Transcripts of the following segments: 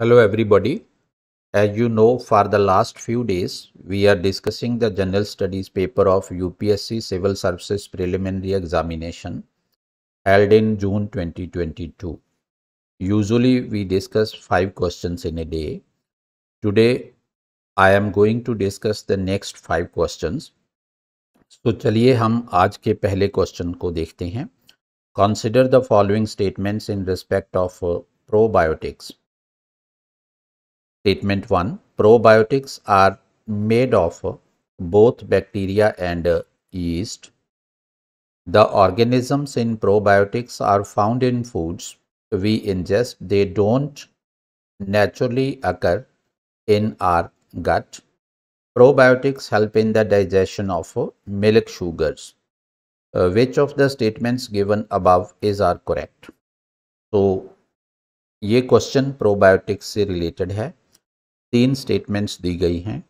Hello everybody. As you know, for the last few days, we are discussing the General Studies paper of UPSC Civil Services Preliminary Examination held in June 2022. Usually, we discuss 5 questions in a day. Today, I am going to discuss the next 5 questions. तो चलिए हम आज के पहले question को देखते हैं. Consider the following statements in respect of probiotics. Statement 1. Probiotics are made of both bacteria and yeast. The organisms in probiotics are found in foods we ingest. They don't naturally occur in our gut. Probiotics help in the digestion of milk sugars. Which of the statements given above is are correct? तो ये question probiotics से related है. 3 statements दी गई हैं.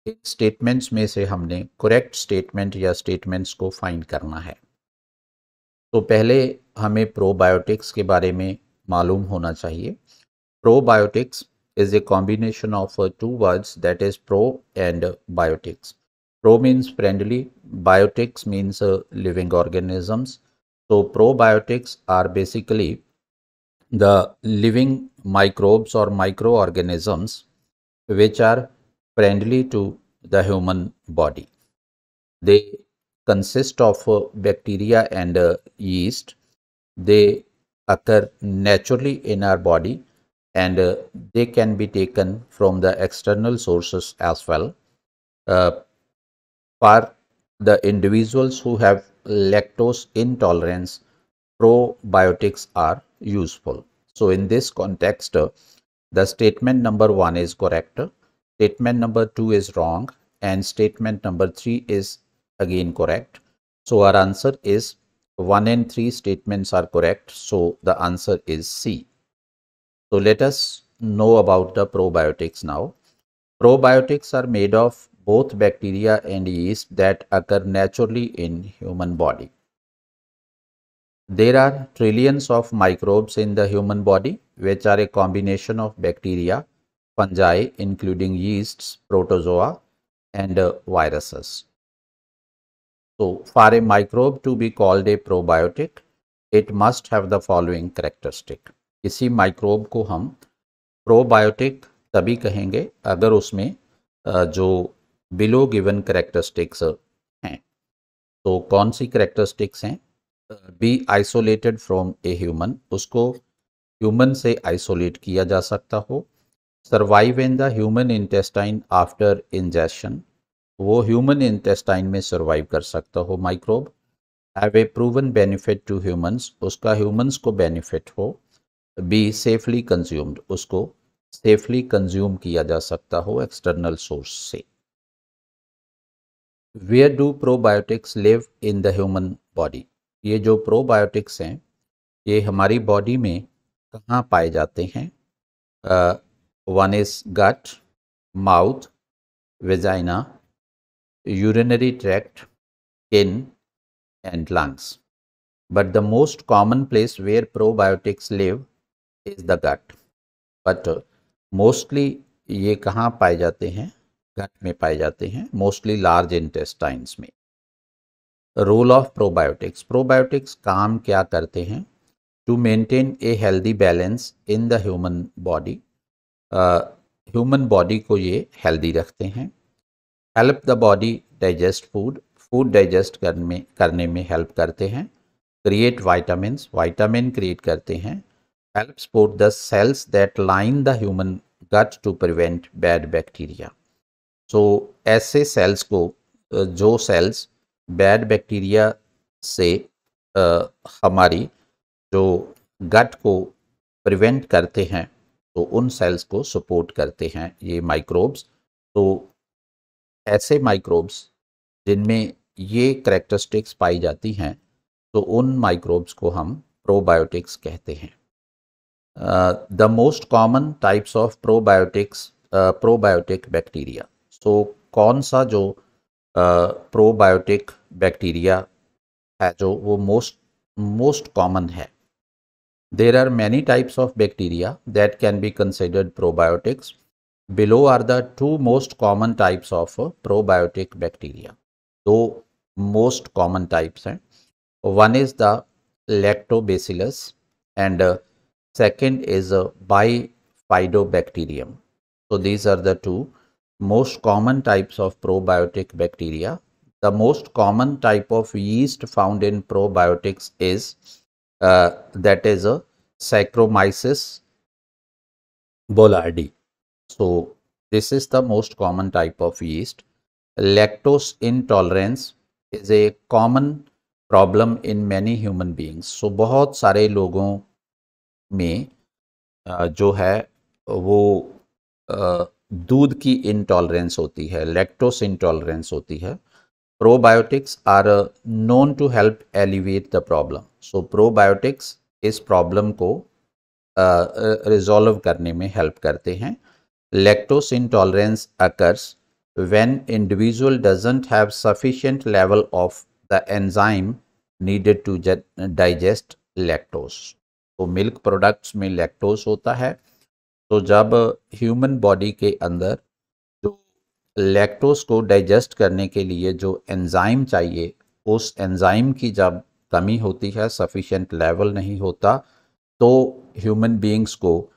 इन statements में से हमने correct statement या स्टेटमेंट्स को फाइंड करना है. तो पहले हमें प्रोबायोटिक्स के बारे में मालूम होना चाहिए. Probiotics is a combination of two words, that is pro and biotics. Pro means friendly, biotics means living organisms. So probiotics are basically the living microbes or microorganisms which are friendly to the human body. They consist of bacteria and yeast. They occur naturally in our body, and they can be taken from the external sources as well. For the individuals who have lactose intolerance, probiotics are useful. So in this context, the statement number 1 is correct, statement number 2 is wrong, and statement number 3 is again correct. So our answer is 1 and 3 statements are correct. So the answer is C. So let us know about the probiotics now. Probiotics are made of both bacteria and yeast that occur naturally in human body. There are trillions of microbes in the human body, which are a combination of bacteria, fungi, including yeasts, protozoa, and viruses. So, for a microbe to be called a probiotic, it must have the following characteristic. किसी microbe को हम probiotic तभी कहेंगे अगर उसमें जो below given characteristics हैं. तो कौन सी कैरेक्टरिस्टिक्स हैं? Be isolated from a human, उसको ह्यूमन से आइसोलेट किया जा सकता हो. Survive in the human intestine after ingestion, वो ह्यूमन इंटेस्टाइन में सर्वाइव कर सकता हो microbe. Have a proven benefit to humans, उसका ह्यूमंस को बेनिफिट हो. बी सेफली कंज्यूम्ड, उसको सेफली कंज्यूम किया जा सकता हो एक्सटर्नल सोर्स से. Where do probiotics live in the human body? ये जो प्रोबायोटिक्स हैं ये हमारी बॉडी में कहाँ पाए जाते हैं? One is gut, mouth, vagina, urinary tract, skin, and lungs. But the most common place where probiotics live is the gut. But mostly ये कहाँ पाए जाते हैं? गट में पाए जाते हैं, मोस्टली लार्ज इंटेस्टाइन्स में. Role of probiotics. प्रोबायोटिक्स काम क्या करते हैं? To maintain a healthy balance in the human body. Human body को ये हेल्दी रखते हैं. Help the body digest food, food digest करने में हेल्प करते हैं. क्रिएट वाइटामिन्स, वाइटामिन क्रिएट करते हैं. Help support the cells that line the human gut to prevent bad bacteria. So ऐसे सेल्स को, जो सेल्स बैड बैक्टीरिया से हमारी जो गट को प्रिवेंट करते हैं, तो उन सेल्स को सपोर्ट करते हैं ये माइक्रोब्स. तो ऐसे माइक्रोब्स जिनमें ये कैरेक्टरिस्टिक्स पाई जाती हैं, तो उन माइक्रोब्स को हम प्रोबायोटिक्स कहते हैं. The most common types of probiotic bacteria. So कौन सा जो प्रोबायोटिक बैक्टीरिया है जो वो मोस्ट कॉमन है? There are many types of bacteria that can be considered probiotics. Below are the two most common types of probiotic bacteria. दो most common types हैं. One is the lactobacillus and second is bifidobacterium. So these are the two most common types of probiotic bacteria. The most common type of yeast found in probiotics is that is a Saccharomyces boulardii. So this is the most common type of yeast. Lactose intolerance is a common problem in many human beings. So बहुत सारे लोगों में जो है वो दूध की intolerance होती है, लैक्टोस इंटॉलरेंस होती है. Probiotics are known to help elevate the problem. So probiotics इस प्रॉब्लम को रिजॉल्व करने में हेल्प करते हैं. Lactose intolerance occurs when individual doesn't have sufficient level of the enzyme needed to digest lactose. तो milk products में lactose होता है. तो जब ह्यूमन बॉडी के अंदर जो लैक्टोज को डाइजेस्ट करने के लिए जो एंजाइम चाहिए, उस एंजाइम की जब कमी होती है, सफिशिएंट लेवल नहीं होता, तो ह्यूमन बीइंग्स को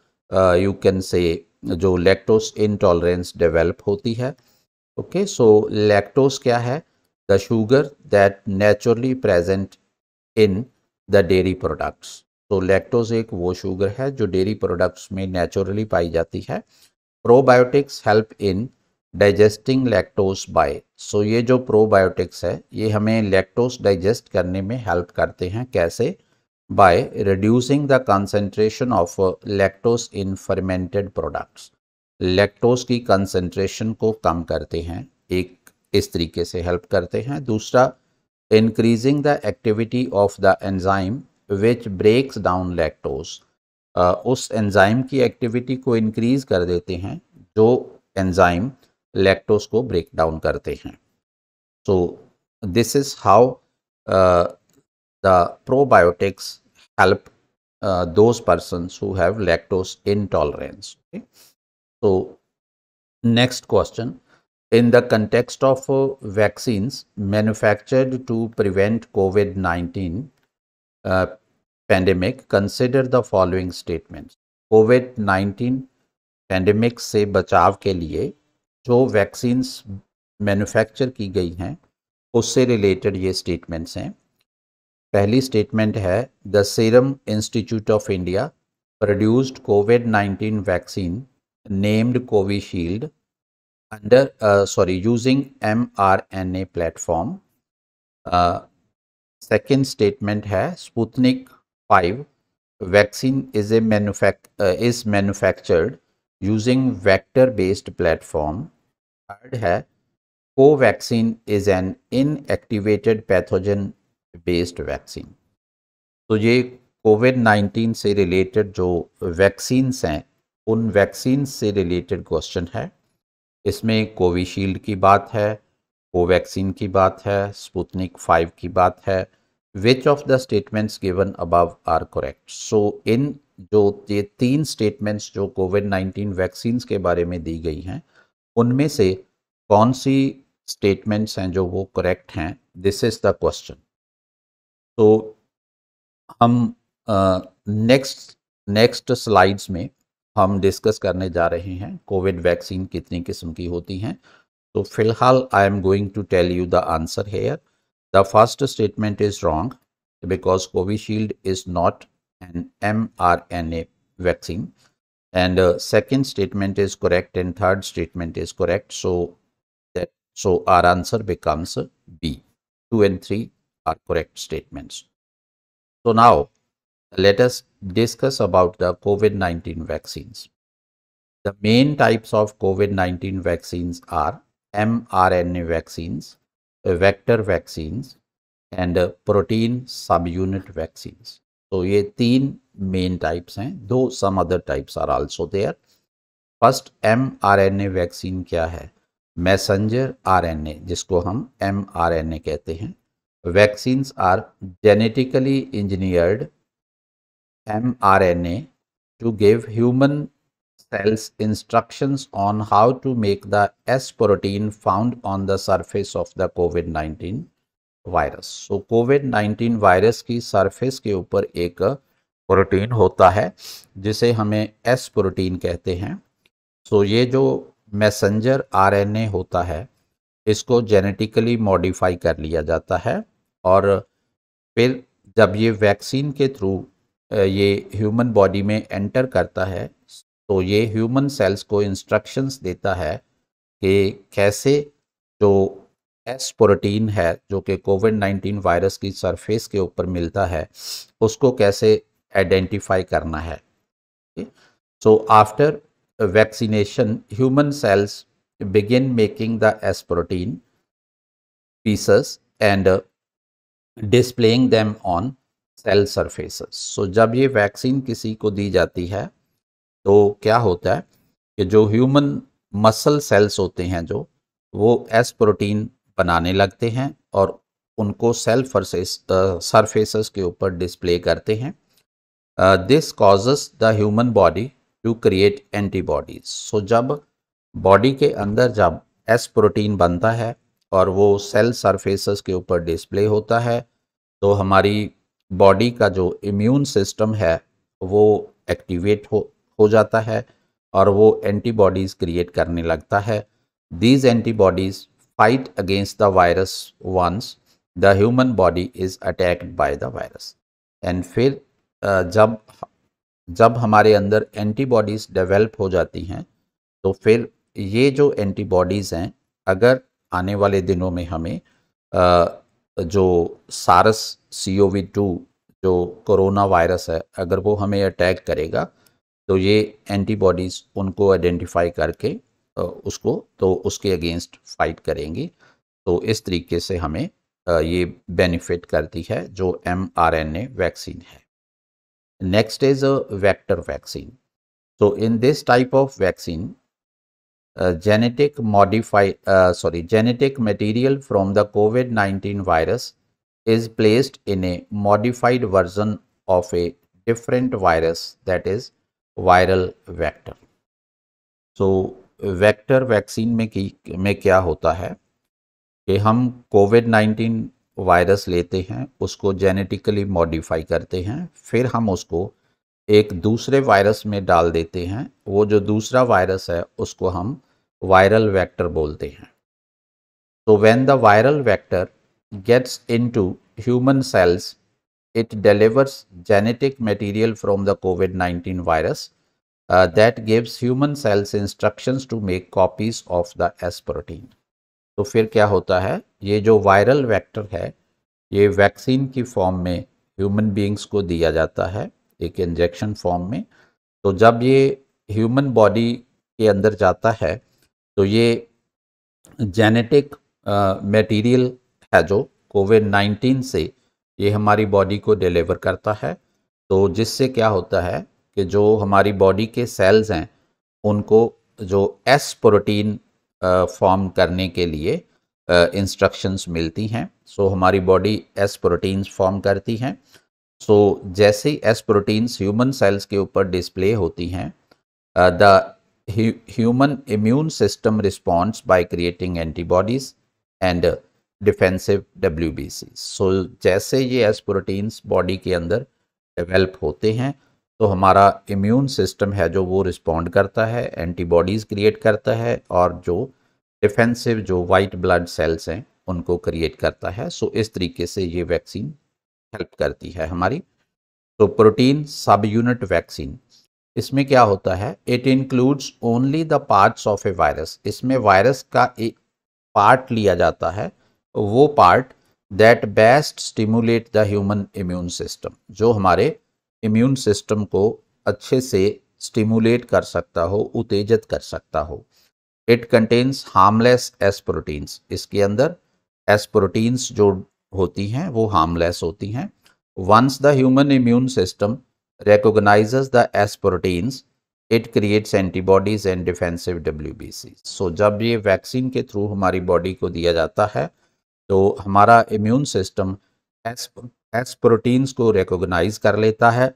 यू कैन से जो लैक्टोज इंटॉलरेंस डेवलप होती है. ओके, सो लैक्टोज क्या है? The sugar that naturally present in the dairy products. तो लैक्टोज एक वो शुगर है जो डेयरी प्रोडक्ट्स में नेचुरली पाई जाती है. Probiotics help in digesting lactose by. So ये जो प्रोबायोटिक्स है ये हमें लैक्टोज डाइजेस्ट करने में हेल्प करते हैं. कैसे? By reducing the concentration of lactose in fermented products. Lactose की कंसंट्रेशन को कम करते हैं, एक इस तरीके से हेल्प करते हैं. दूसरा, increasing the activity of the enzyme which breaks down lactose. उस एंजाइम की एक्टिविटी को इंक्रीज कर देते हैं जो एंजाइम लैक्टोज को ब्रेक डाउन करते हैं. So this is how the probiotics help those persons who have lactose intolerance. Okay? So next question, in the context of vaccines manufactured to prevent COVID-19 pandemic, consider the following statements. COVID-19 pandemic से बचाव के लिए जो vaccines manufacture की गई हैं उससे related ये स्टेटमेंट्स हैं. पहली स्टेटमेंट है, the serum institute of India produced covid vaccine named Covishield using mRNA platform. Second statement है, Sputnik 5 vaccine is manufactured using vector based platform. Third है, Covaxin is an inactivated pathogen based vaccine. तो ये कोविड-19 से related जो vaccines हैं उन vaccine से related question है. इसमें कोविशील्ड की बात है, कोवैक्सीन की बात है, स्पुतनिक 5 की बात है. Which of the statements given above are correct. So इन जो ये तीन स्टेटमेंट्स जो कोविड-19 वैक्सीन्स के बारे में दी गई हैं उनमें से कौन सी स्टेटमेंट्स हैं जो वो करेक्ट हैं? This is the question. तो हम नेक्स्ट स्लाइड्स में हम डिस्कस करने जा रहे हैं कोविड वैक्सीन कितनी किस्म की होती हैं. तो फिलहाल I am going to tell you the answer here. The first statement is wrong because Covishield is not an mRNA vaccine, and second statement is correct and third statement is correct. So our answer becomes B. 2 and 3 are correct statements. So now let us discuss about the COVID-19 vaccines. The main types of COVID-19 vaccines are mRNA vaccines, vector vaccines, and protein subunit vaccines. So ये तीन main types हैं, though some other types are also there. First, mRNA vaccine क्या है? Messenger RNA, जिसको हम mRNA कहते हैं. Vaccines are genetically engineered mRNA to give human cells instructions on how to make the S protein found on the surface of the COVID-19 virus. So covid virus की surface के ऊपर एक protein होता है जिसे हमें एस प्रोटीन कहते हैं। सो ये जो मैसेंजर आरएनए होता है इसको जेनेटिकली मॉडिफाई कर लिया जाता है और फिर जब ये वैक्सीन के थ्रू ये ह्यूमन बॉडी में एंटर करता है तो ये ह्यूमन सेल्स को इंस्ट्रक्शंस देता है कि कैसे जो एस प्रोटीन है जो कि कोविड-19 वायरस की सरफेस के ऊपर मिलता है उसको कैसे आइडेंटिफाई करना है। So after vaccination, human cells begin making the S protein pieces and displaying them on cell surfaces. So जब ये वैक्सीन किसी को दी जाती है तो क्या होता है कि जो ह्यूमन मसल सेल्स होते हैं जो वो एस प्रोटीन बनाने लगते हैं और उनको सेल सरफेसेस के ऊपर डिस्प्ले करते हैं। This causes the human body to create antibodies. So जब बॉडी के अंदर जब एस प्रोटीन बनता है और वो सेल सरफेसेस के ऊपर डिस्प्ले होता है तो हमारी बॉडी का जो इम्यून सिस्टम है वो एक्टिवेट हो जाता है और वो एंटीबॉडीज़ क्रिएट करने लगता है। These antibodies fight against the virus once the human body is attacked by the virus. And फिर जब हमारे अंदर एंटीबॉडीज़ डेवलप हो जाती हैं तो फिर ये जो एंटीबॉडीज़ हैं अगर आने वाले दिनों में हमें जो सार्स CoV-2 जो कोरोना वायरस है अगर वो हमें अटैक करेगा तो ये एंटीबॉडीज़ उनको आइडेंटिफाई करके उसके अगेंस्ट फाइट करेंगी। तो इस तरीके से हमें ये बेनिफिट करती है जो mRNA वैक्सीन है। Next is a vector vaccine. So in this type of vaccine, genetic material from the COVID-19 virus is placed in a modified version of a different virus, that is viral vector. So vector vaccine में क्या होता है कि हम COVID-19 virus लेते हैं उसको genetically modify करते हैं फिर हम उसको एक दूसरे वायरस में डाल देते हैं। वो जो दूसरा वायरस है उसको हम वायरल वेक्टर बोलते हैं। तो when the viral vector gets into human cells it delivers genetic material from the कोविड-19 virus that gives human cells instructions to make copies of the S protein. तो फिर क्या होता है ये जो वायरल वेक्टर है ये वैक्सीन की फॉर्म में ह्यूमन बीइंग्स को दिया जाता है एक इंजेक्शन फॉर्म में। तो जब ये ह्यूमन बॉडी के अंदर जाता है तो ये जेनेटिक मटेरियल है जो कोविड-19 से ये हमारी बॉडी को डिलीवर करता है। तो जिससे क्या होता है कि जो हमारी बॉडी के सेल्स हैं उनको जो एस प्रोटीन फॉर्म करने के लिए इंस्ट्रक्शंस मिलती हैं। सो हमारी बॉडी एस प्रोटीन्स फॉर्म करती हैं। सो जैसे ही एस प्रोटीन्स ह्यूमन सेल्स के ऊपर डिस्प्ले होती हैं the human immune system responds by creating antibodies and defensive WBC। सो जैसे ये एस प्रोटीन्स बॉडी के अंदर डेवलप होते हैं तो हमारा इम्यून सिस्टम है जो वो रिस्पॉन्ड करता है एंटीबॉडीज़ क्रिएट करता है और जो डिफेंसिव जो वाइट ब्लड सेल्स हैं उनको क्रिएट करता है। सो इस तरीके से ये वैक्सीन हेल्प करती है हमारी। तो प्रोटीन सब यूनिट वैक्सीन इसमें क्या होता है it includes only the parts of A virus. इसमें वायरस का एक पार्ट लिया जाता है वो part that best stimulate the human immune system जो हमारे इम्यून सिस्टम को अच्छे से स्टिमुलेट कर सकता हो उत्तेजित कर सकता हो। It contains harmless S proteins. इसके अंदर एस प्रोटीन्स जो होती हैं वो हार्मलेस होती हैं। Once the human immune system recognizes the S proteins it creates antibodies and defensive WBC। सो जब ये वैक्सीन के थ्रू हमारी बॉडी को दिया जाता है तो हमारा इम्यून सिस्टम एस प्रोटीन्स को रिकॉग्नाइज कर लेता है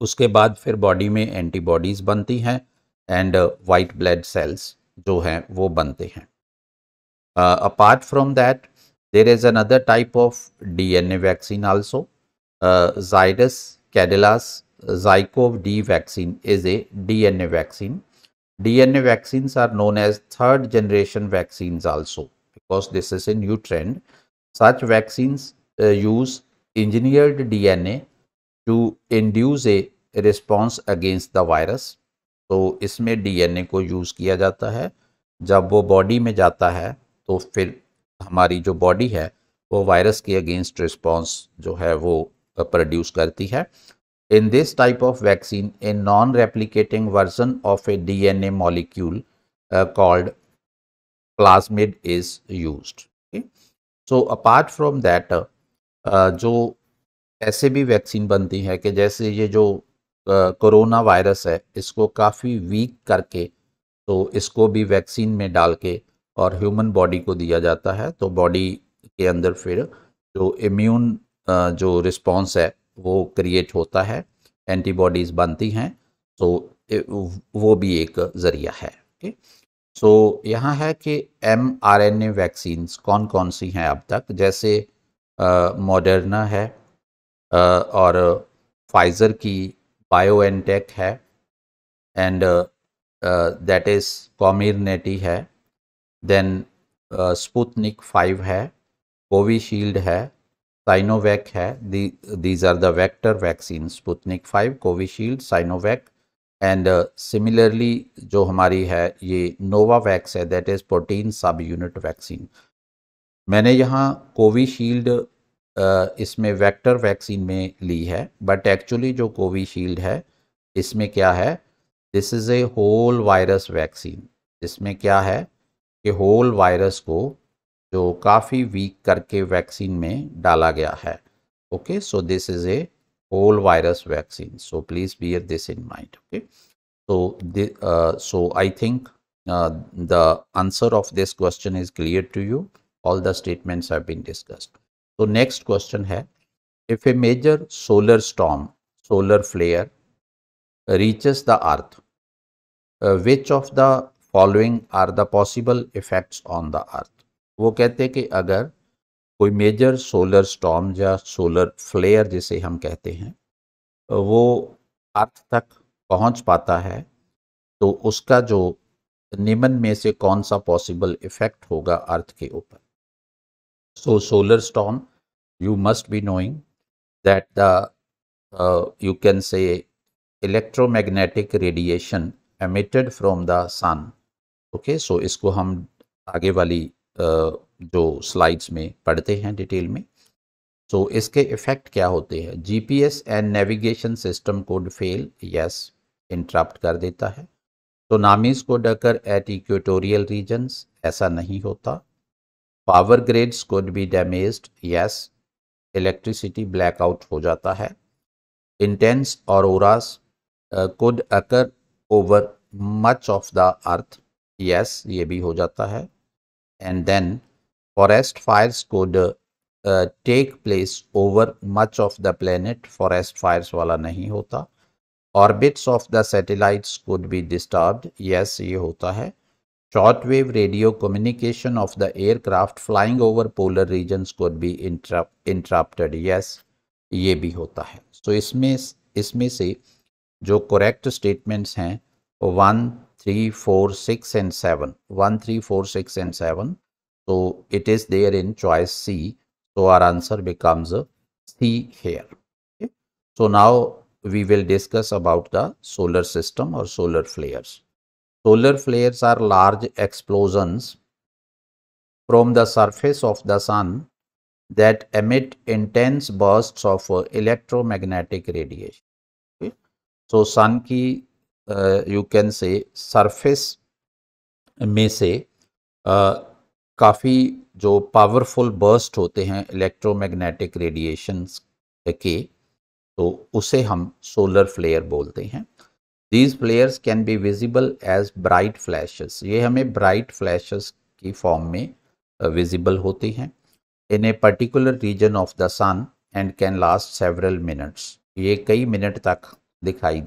उसके बाद फिर बॉडी में एंटीबॉडीज बनती हैं एंड वाइट ब्लड सेल्स जो हैं वो बनते हैं. Apart from that, there is another type of DNA vaccine also. Zydus Cadillus Zykov D vaccine is a DNA vaccine. DNA vaccines are known as third generation vaccines also because this is a new trend. Such vaccines use engineered DNA to induce a response against the virus. तो इसमें DNA को use किया जाता है. जब वो body में जाता है तो फिर हमारी जो बॉडी है वो वायरस के अगेंस्ट रिस्पॉन्स जो है वो प्रोड्यूस करती है. In this type of vaccine, a non-replicating version of a DNA molecule called plasmid is used. Okay? So apart from that, जो ऐसे भी वैक्सीन बनती है कि जैसे ये जो कोरोना वायरस है इसको काफ़ी वीक करके तो इसको भी वैक्सीन में डाल के और ह्यूमन बॉडी को दिया जाता है. तो बॉडी के अंदर फिर जो इम्यून जो रिस्पॉन्स है वो क्रिएट होता है, एंटीबॉडीज़ बनती हैं. तो वो भी एक ज़रिया है. ओके, सो यहाँ है कि mRNA वैक्सीन्स कौन कौन सी हैं अब तक, जैसे मॉडर्ना है और फाइज़र की बायोएनटेक है एंड दैट इज़ कॉमिर्नेटी है. देन स्पुतनिक 5 है, कोविशील्ड है, साइनोवैक है. These are the vector vaccine, Sputnik 5, Covishield, Sinovac. And similarly जो हमारी है ये नोवावैक्स है, that is protein sub unit vaccine. मैंने यहाँ कोविशील्ड इसमें वेक्टर वैक्सीन में ली है, बट एक्चुअली जो कोविशील्ड है इसमें क्या है, this is a whole virus vaccine. इसमें क्या है कि होल वायरस को जो काफ़ी वीक करके वैक्सीन में डाला गया है. Okay, so this is a whole virus vaccine, so please bear this in mind. Okay, so I think the answer of this question is clear to you. All the statements have been discussed. So next question है, if a major solar storm, solar flare reaches the earth, which of the following are the possible effects on the earth? वो कहते हैं कि अगर कोई major solar storm या solar flare जिसे हम कहते हैं वो अर्थ तक पहुंच पाता है तो उसका जो निम्न में से कौन सा पॉसिबल इफेक्ट होगा अर्थ के ऊपर. So solar storm, you must be knowing that the you can say electromagnetic radiation emitted from the sun. Okay, so इसको हम आगे वाली जो स्लाइड्स में पढ़ते हैं डिटेल में. सो इसके इफेक्ट क्या होते हैं. GPS and navigation system code fail, yes, interrupt कर देता है. सुनामीज को डकर एट इक्वेटोरियल रीजन्स, ऐसा नहीं होता. Power grids could be damaged, yes, electricity blackout हो जाता है. Intense auroras could occur over much of the earth, yes, ये भी हो जाता है. And then forest fires could take place over much of the planet, forest fires वाला नहीं होता. Orbits of the satellites could be disturbed, yes, ये होता है. Shortwave radio communication of the aircraft flying over polar regions could be interrupted, yes, ये भी होता है. So इसमें से जो correct statements हैं 1, 3, 4, 6 and 7, 1, 3, 4, 6 and 7, so it is there in choice C. So our answer becomes C here. Okay? So now we will discuss about the solar system or solar flares. Solar flares are large explosions from the surface of the sun that emit intense bursts of electromagnetic radiation. Okay? So sun की you can say surface में से काफ़ी जो powerful burst होते हैं electromagnetic radiations के, तो उसे हम सोलर फ्लेयर बोलते हैं. These flares can be visible as bright flashes. ये हमें bright flashes की फॉर्म में visible होती हैं in a particular region of the sun and can last several minutes. ये कई मिनट तक दिखाई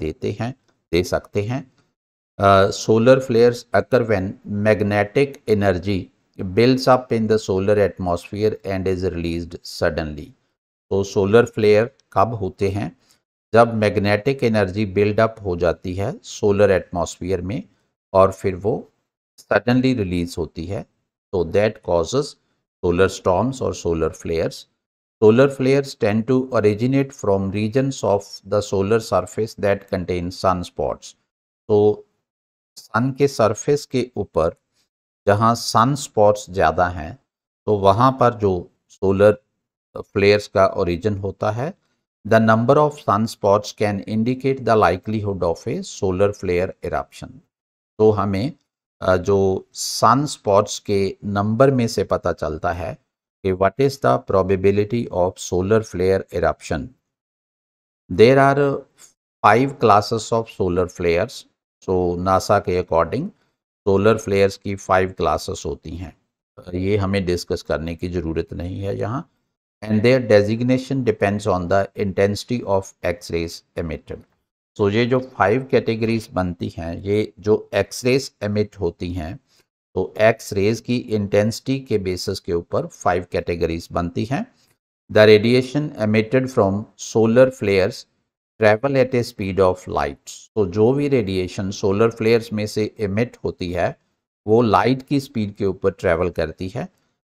दे सकते हैं। Solar flares occur when magnetic energy builds up in the solar atmosphere and is released suddenly। तो सोलर फ्लेयर कब होते हैं? जब मैग्नेटिक एनर्जी बिल्डअप हो जाती है सोलर एटमॉस्फेयर में और फिर वो सडनली रिलीज होती है, तो दैट कॉजेस सोलर स्टॉर्म्स और solar flares. Solar flares tend to originate from regions of the solar surface that contain sun spots. तो सन के सरफेस के ऊपर जहाँ सन स्पॉट्स ज़्यादा हैं तो वहाँ पर जो सोलर फ्लेयर्स का ओरिजिन होता है। The number of sun spots can indicate the likelihood of a solar flare eruption. तो हमें जो सन स्पॉट्स के नंबर में से पता चलता है कि what is the probability of solar flare eruption. There are 5 classes of solar flares. So NASA के अकॉर्डिंग सोलर फ्लेयर्स की 5 क्लासेस होती हैं। ये हमें डिस्कस करने की ज़रूरत नहीं है यहाँ। And their designation depends on the intensity of X rays emitted. तो ये जो 5 कैटेगरीज बनती हैं, ये जो एक्स रेज एमिट होती हैं, तो एक्स रेज की इंटेंसिटी के बेसिस के ऊपर 5 कैटेगरीज बनती हैं। The radiation emitted from solar flares travel at A speed of light. तो जो भी रेडिएशन सोलर फ्लेयर्स में से एमिट होती है वो लाइट की स्पीड के ऊपर ट्रैवल करती है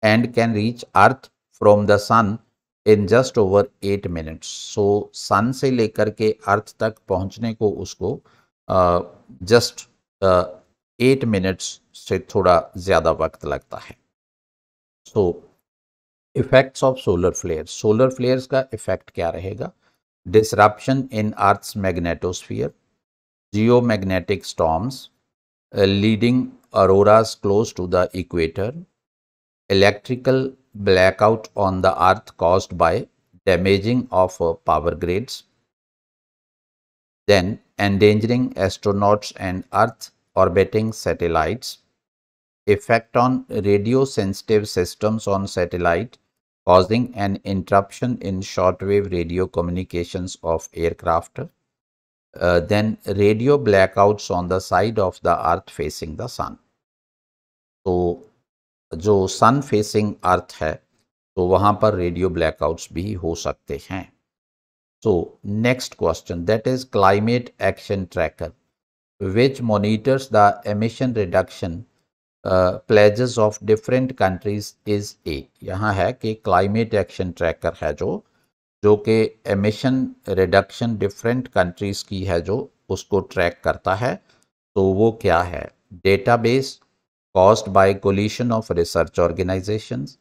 and can reach earth from the sun in just over 8 minutes. So sun से लेकर के अर्थ तक पहुंचने को उसको जस्ट 8 मिनट्स से थोड़ा ज़्यादा वक्त लगता है। So effects of solar flares. Solar flares का इफेक्ट क्या रहेगा? Disruption in earth's magnetosphere, geomagnetic storms, leading auroras close to the equator, electrical blackout on the earth caused by damaging of power grids, then endangering astronauts and earth orbiting satellites, effect on radio sensitive systems on satellite causing an interruption in shortwave radio communications of aircraft, then radio blackouts on the side of the earth facing the sun। तो जो सन facing अर्थ है तो वहाँ पर radio blackouts भी हो सकते हैं। So next question, that is climate action tracker which monitors the emission reduction pledges of different countries is a. यहाँ है कि क्लाइमेट एक्शन ट्रैकर है जो कि एमिशन रिडक्शन डिफरेंट कंट्रीज की है जो उसको ट्रैक करता है। तो वो क्या है? Database caused by coalition of research organizations,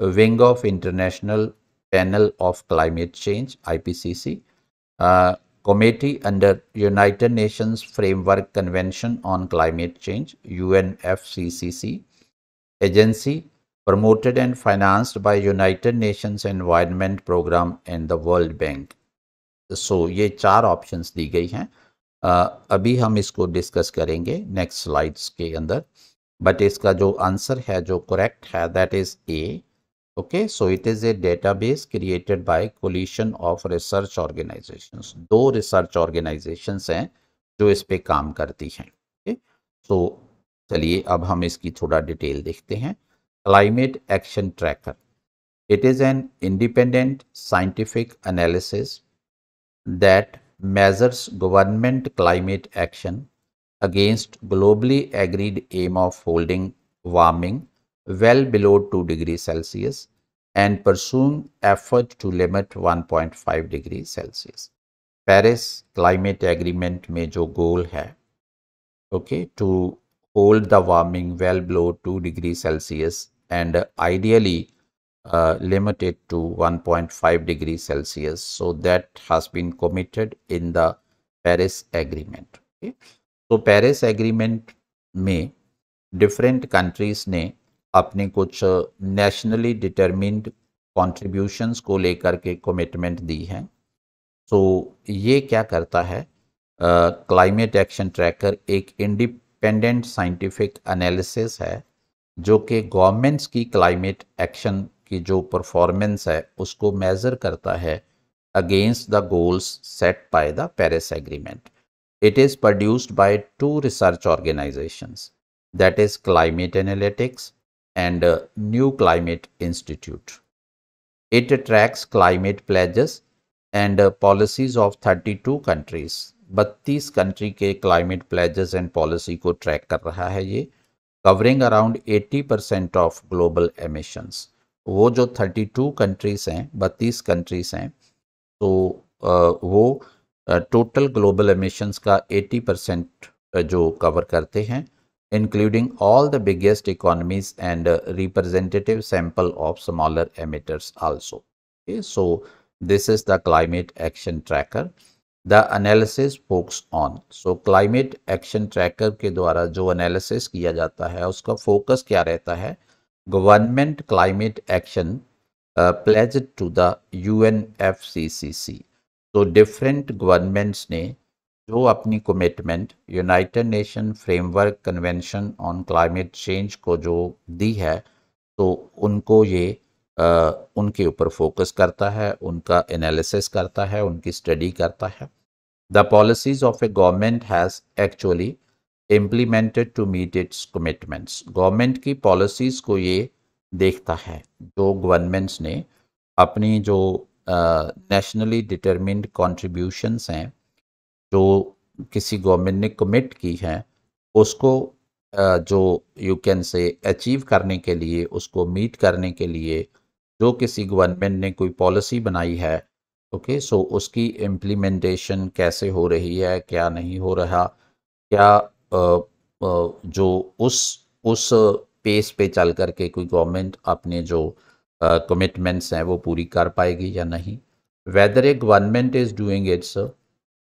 wing of International Panel of Climate Change IPCC, committee under United Nations Framework Convention on Climate Change UNFCCC, agency promoted and financed by United Nations Environment Program and the World Bank। So ये 4 options दी गई हैं। अभी हम इसको discuss करेंगे next slides के अंदर, but इसका जो आंसर है जो करेक्ट है that is a. Okay, so it is a database created by collision of research organisations. 2 research organisations हैं जो इस पे काम करती हैं। ओके, सो चलिए अब हम इसकी थोड़ा डिटेल देखते हैं। Climate action tracker, it is an independent scientific analysis that measures government climate action against globally agreed aim of holding warming well below 2 degrees Celsius and pursuing effort to limit 1.5 degrees Celsius। Paris climate agreement में जो goal है, okay, to hold the warming well below 2 degrees Celsius and ideally limited to 1.5 degrees Celsius, so that has been committed in the Paris Agreement। okay? तो Paris agreement में different countries ने अपने कुछ nationally determined contributions को लेकर के commitment दी हैं। तो ये क्या करता है? क्लाइमेट एक्शन ट्रैकर एक इंडिपेंडेंट साइंटिफिक एनालिसिस है जो कि गवर्नमेंट्स की क्लाइमेट एक्शन की जो परफॉर्मेंस है उसको मेज़र करता है against the goals set by the Paris Agreement. It is produced by two research organizations, that is Climate Analytics and New Climate Institute. It tracks climate pledges and policies of 32 countries. 32 country के climate pledges and policy को track कर रहा है ये, covering around 80% of global emissions. वो जो 32 countries हैं, 32 countries हैं, तो वो टोटल ग्लोबल एमिशंस का 80% जो कवर करते हैं, including all the biggest economies and representative sample of smaller emitters also. Okay, so this is the climate action tracker. The analysis focus on. So climate action tracker के द्वारा जो analysis किया जाता है उसका focus क्या रहता है? Government climate action pledged to the UNFCCC. तो different governments ने जो अपनी commitment United nation framework convention on climate change को जो दी है, तो उनको ये उनके ऊपर फोकस करता है, उनका एनालिसिस करता है, उनकी स्टडी करता है। The policies of a government has actually implemented to meet its commitments. Government की पॉलिसीज़ को ये देखता है, जो गवर्नमेंट्स ने अपनी जो नेशनली डिटरमिन्ड कॉन्ट्रीब्यूशंस हैं, जो किसी गवर्नमेंट ने कमिट की है, उसको जो यू कैन से अचीव करने के लिए, उसको मीट करने के लिए जो किसी गवर्नमेंट ने कोई पॉलिसी बनाई है, ओके, सो उसकी इम्प्लीमेंटेशन कैसे हो रही है, क्या नहीं हो रहा, क्या जो उस पेस पे चल करके कोई गवर्नमेंट अपने जो कमिटमेंट्स हैं वो पूरी कर पाएगी या नहीं। Whether a government is doing its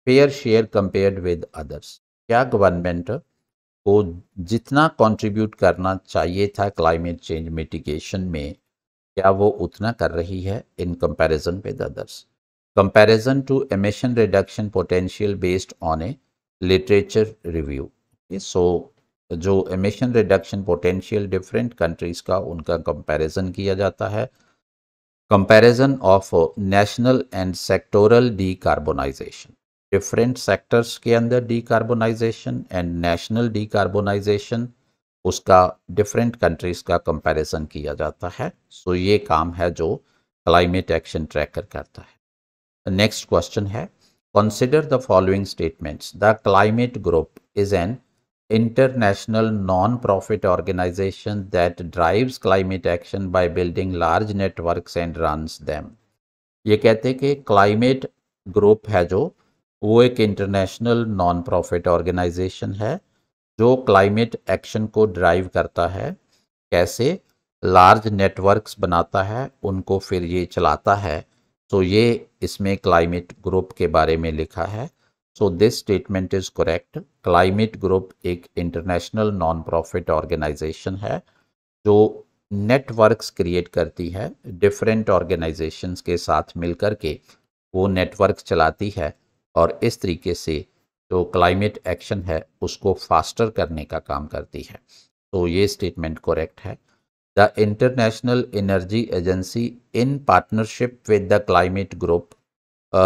fair share compared with others. क्या गवर्नमेंट को जितना कंट्रीब्यूट करना चाहिए था क्लाइमेट चेंज मिटिगेशन में, क्या वो उतना कर रही है in comparison with others. Comparison to emission reduction potential based on a literature review. So जो emission reduction potential different countries का, उनका कंपैरिजन किया जाता है। Comparison of national and sectoral decarbonisation, different sectors के अंदर डीकार्बोनाइजेशन एंड नेशनल डीकार्बोनाइजेशन, उसका different countries का कंपैरिजन किया जाता है। सो ये काम है जो क्लाइमेट एक्शन ट्रैकर करता है। नेक्स्ट क्वेश्चन है, consider the following statements. The climate group is an international non-profit organization that drives climate action by building large networks and runs them. ये कहते हैं कि क्लाइमेट ग्रुप है जो, वो एक इंटरनेशनल नॉन प्रॉफिट ऑर्गेनाइजेशन है जो क्लाइमेट एक्शन को ड्राइव करता है। कैसे? लार्ज नेटवर्क्स बनाता है, उनको फिर ये चलाता है। तो ये इसमें क्लाइमेट ग्रुप के बारे में लिखा है। So this statement is correct. Climate group एक इंटरनेशनल नॉन प्रॉफिट ऑर्गेनाइजेशन है जो नेटवर्क्स क्रिएट करती है, डिफरेंट ऑर्गेनाइजेशंस के साथ मिलकर के वो नेटवर्क चलाती है और इस तरीके से जो क्लाइमेट एक्शन है उसको फास्टर करने का काम करती है। तो ये स्टेटमेंट करेक्ट है। The international energy agency in partnership with the climate group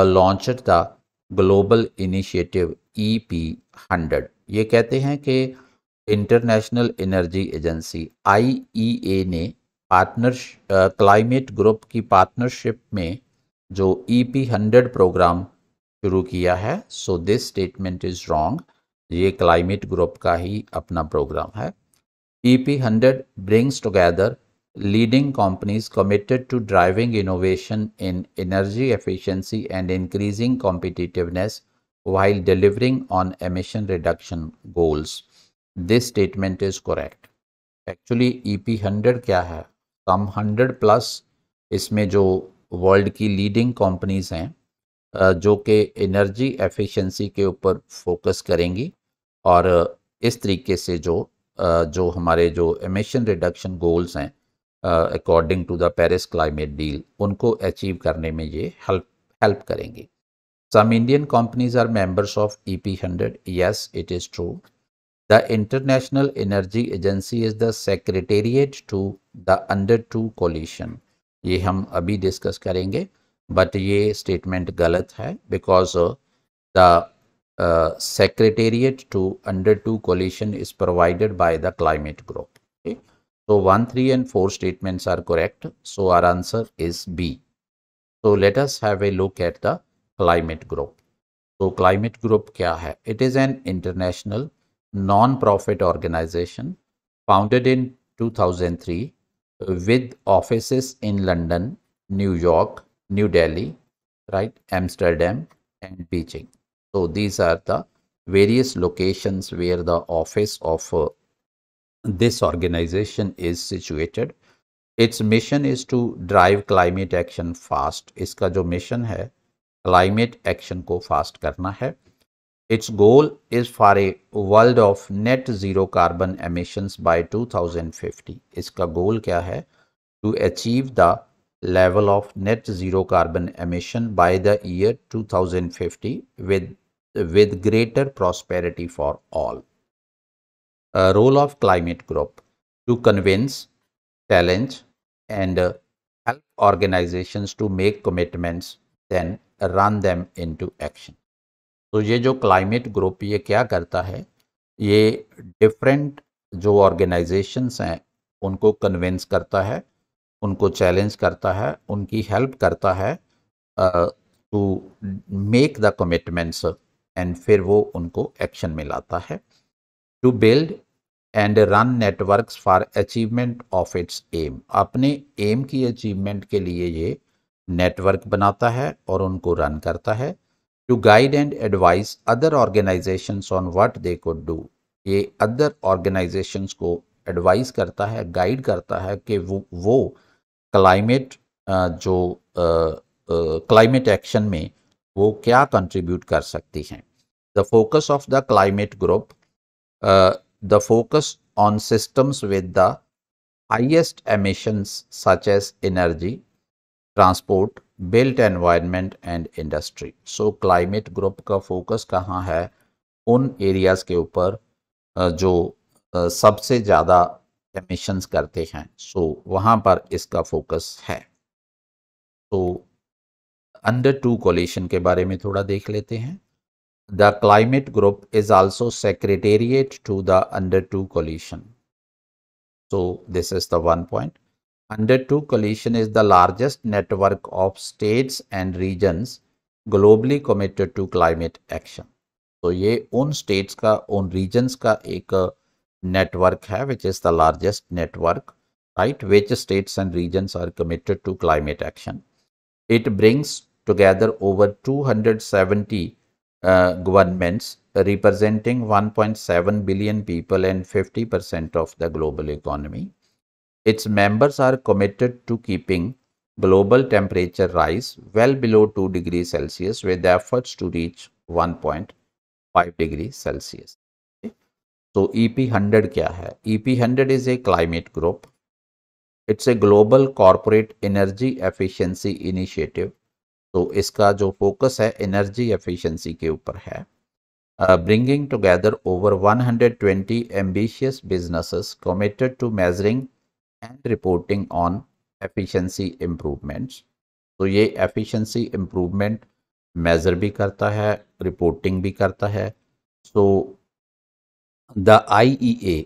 launched the global initiative EP100। ये कहते हैं कि इंटरनेशनल एनर्जी एजेंसी IEA ने क्लाइमेट ग्रुप की पार्टनरशिप में जो EP100 प्रोग्राम शुरू किया है। So this statement is wrong. ये क्लाइमेट ग्रुप का ही अपना प्रोग्राम है। EP100 brings together leading companies committed to driving innovation in energy efficiency and increasing competitiveness while delivering on emission reduction goals. This statement is correct. Actually EP100 क्या है? some 100+ इसमें जो world की leading companies हैं जो कि energy efficiency के ऊपर फोकस करेंगी और इस तरीके से जो हमारे जो एमिशन रिडक्शन गोल्स हैं according to the Paris climate deal, उनको अचीव करने में ये हेल्प करेंगी। Some Indian companies are members of EP100। Yes, it is true. The international energy agency is the secretariat to the under 2 coalition. ये हम अभी discuss करेंगे। But ये स्टेटमेंट गलत है because the secretariat to under 2 coalition is provided by the climate group. Okay? So 1, 3 and 4 statements are correct. So our answer is B. So let us have a look at the climate group. So climate group क्या है? It is an international non-profit organization founded in 2003 with offices in London, New York, New Delhi, right, Amsterdam and Beijing. So these are the various locations where the office of this organization is situated. Its mission is to drive climate action fast. इसका जो mission है climate action को fast करना है. Its goal is for a world of net zero carbon emissions by 2050. इसका goal क्या है? To achieve the level of net zero carbon emission by the year 2050 with greater prosperity for all. Role of climate group to convince, challenge and help organizations to make commitments, then run them into action. तो ये जो climate group ये क्या करता है, ये different जो organisations हैं उनको कन्विंस करता है, उनको चैलेंज करता है, उनकी हेल्प करता है to make the commitments and फिर वो उनको एक्शन में लाता है. To build and run networks for achievement of its aim. अपने एम की अचीवमेंट के लिए ये नेटवर्क बनाता है और उनको रन करता है. To guide and advise other organisations on what they could do. ये अदर ऑर्गेनाइजेशंस को एडवाइस करता है, गाइड करता है कि वो क्लाइमेट जो क्लाइमेट एक्शन में वो क्या कंट्रीब्यूट कर सकती हैं. The focus of the climate group, the focus on systems with the highest emissions such as energy, transport, built environment and industry. So climate group का फोकस कहाँ है? उन एरियाज के ऊपर जो सबसे ज़्यादा एमिशंस करते हैं. सो वहाँ पर इसका फोकस है. तो अंडर 2 कोलिशन के बारे में थोड़ा देख लेते हैं. The climate group is also secretariat to the under 2 coalition. So this is the one point. Under 2 coalition is the largest network of states and regions globally committed to climate action. तो ये उन states का, उन regions का एक network है, which is the largest network, right? Which states and regions are committed to climate action. It brings together over 270 governments representing 1.7 billion people and 50% of the global economy. Its members are committed to keeping global temperature rise well below 2 degrees Celsius with efforts to reach 1.5 degrees Celsius. Okay? So EP100 क्या है? EP100 is a climate group. It's a global corporate energy efficiency initiative. तो इसका जो focus है energy efficiency के ऊपर है. Bringing together over 120 ambitious businesses committed to measuring and reporting on efficiency improvements. तो ये efficiency improvement measure भी करता है, reporting भी करता है. So the IEA,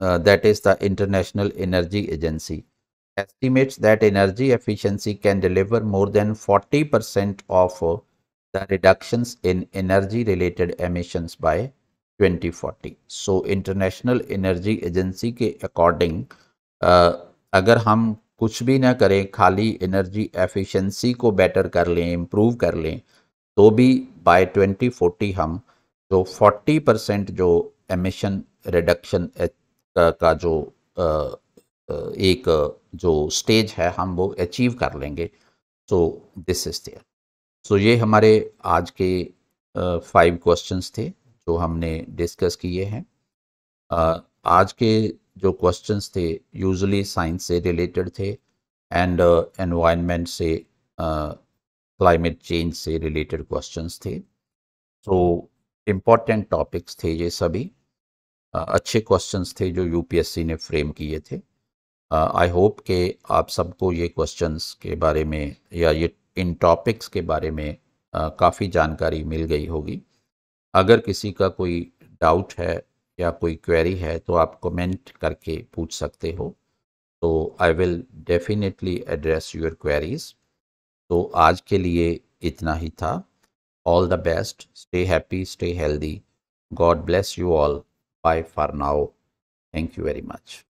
that is the International Energy Agency, estimates that energy efficiency can deliver more than 40% of the reductions in energy related emissions by 2040. So International Energy Agency के according अगर हम कुछ भी ना करें, खाली एनर्जी एफिशिएंसी को better कर लें, इम्प्रूव कर लें, तो भी बाय 2040 हम जो 40% जो एमिशन रिडक्शन का जो एक जो स्टेज है हम वो अचीव कर लेंगे. So this is there. So ये हमारे आज के 5 क्वेश्चंस थे जो हमने डिस्कस किए हैं. आज के जो क्वेश्चंस थे यूजुअली साइंस से रिलेटेड थे एंड एनवायरनमेंट से, क्लाइमेट चेंज से रिलेटेड क्वेश्चंस थे. सो इम्पॉर्टेंट टॉपिक्स थे ये सभी. अच्छे क्वेश्चंस थे जो यूपीएससी ने फ्रेम किए थे. आई होप कि आप सबको ये क्वेश्चंस के बारे में या ये इन टॉपिक्स के बारे में काफ़ी जानकारी मिल गई होगी। अगर किसी का कोई डाउट है या कोई क्वेरी है तो आप कमेंट करके पूछ सकते हो, तो I will definitely address your queries. तो आज के लिए इतना ही था। All the best, stay happy, stay healthy, God bless you all, bye for now, thank you very much.